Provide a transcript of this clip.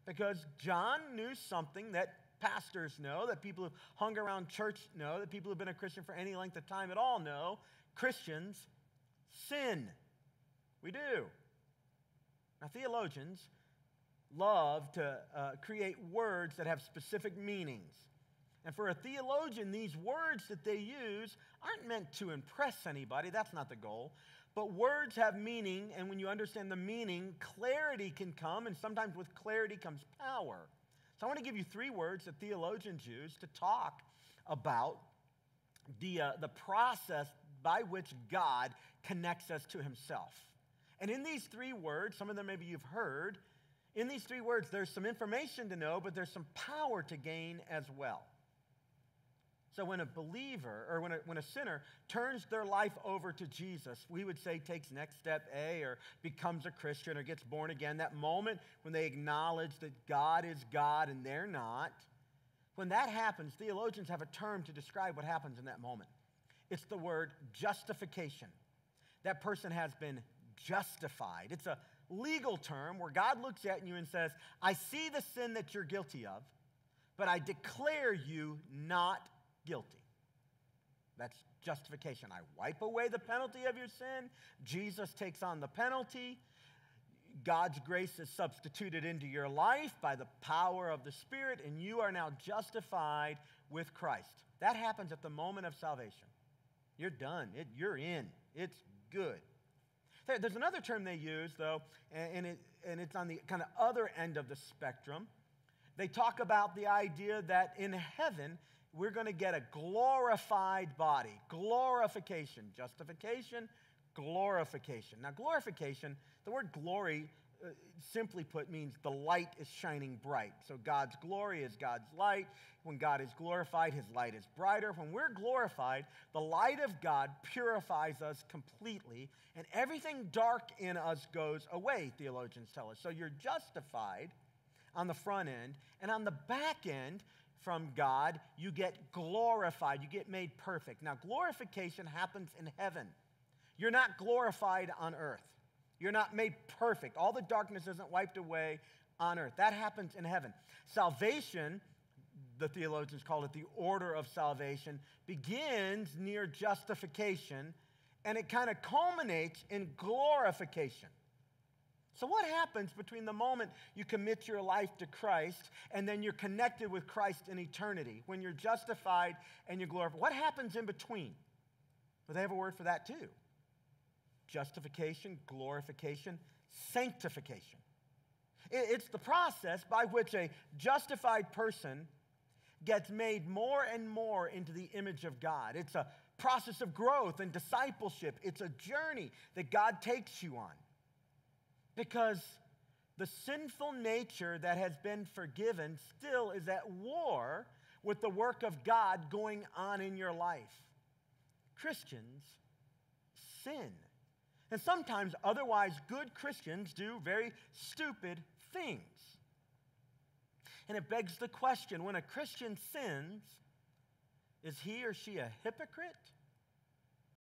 Because John knew something that pastors know, that people who hung around church know, that people who've been a Christian for any length of time at all know. Christians sin. We do. Now, theologians love to create words that have specific meanings. And for a theologian, these words that they use aren't meant to impress anybody. That's not the goal. But words have meaning, and when you understand the meaning, clarity can come, and sometimes with clarity comes power. So I want to give you 3 words that theologians use to talk about the process by which God connects us to himself. And in these 3 words, some of them maybe you've heard, in these 3 words, there's some information to know, but there's some power to gain as well. So when a believer, or when a sinner turns their life over to Jesus, we would say takes next step A, or becomes a Christian, or gets born again, that moment when they acknowledge that God is God and they're not, when that happens, theologians have a term to describe what happens in that moment. It's the word justification. That person has been justified. It's a legal term where God looks at you and says, I see the sin that you're guilty of, but I declare you not guilty. That's justification. I wipe away the penalty of your sin. Jesus takes on the penalty. God's grace is substituted into your life by the power of the Spirit, and you are now justified with Christ. That happens at the moment of salvation. You're done. You're in. It's good. There's another term they use, though, and it's on the kind of other end of the spectrum. They talk about the idea that in heaven, we're going to get a glorified body. Glorification. Justification, glorification. Now, glorification, the word glory, simply put, means the light is shining bright. So God's glory is God's light. When God is glorified, his light is brighter. When we're glorified, the light of God purifies us completely, and everything dark in us goes away, theologians tell us. So you're justified on the front end, and on the back end, from God, you get glorified. You get made perfect. Now, glorification happens in heaven. You're not glorified on earth. You're not made perfect. All the darkness isn't wiped away on earth. That happens in heaven. Salvation, the theologians call it the order of salvation, begins near justification, and it kind of culminates in glorification. So what happens between the moment you commit your life to Christ and then you're connected with Christ in eternity, when you're justified and you're glorified? What happens in between? Well, they have a word for that too. Justification, glorification, sanctification. It's the process by which a justified person gets made more and more into the image of God. It's a process of growth and discipleship. It's a journey that God takes you on. Because the sinful nature that has been forgiven still is at war with the work of God going on in your life. Christians sin. And sometimes otherwise good Christians do very stupid things. And it begs the question, when a Christian sins, is he or she a hypocrite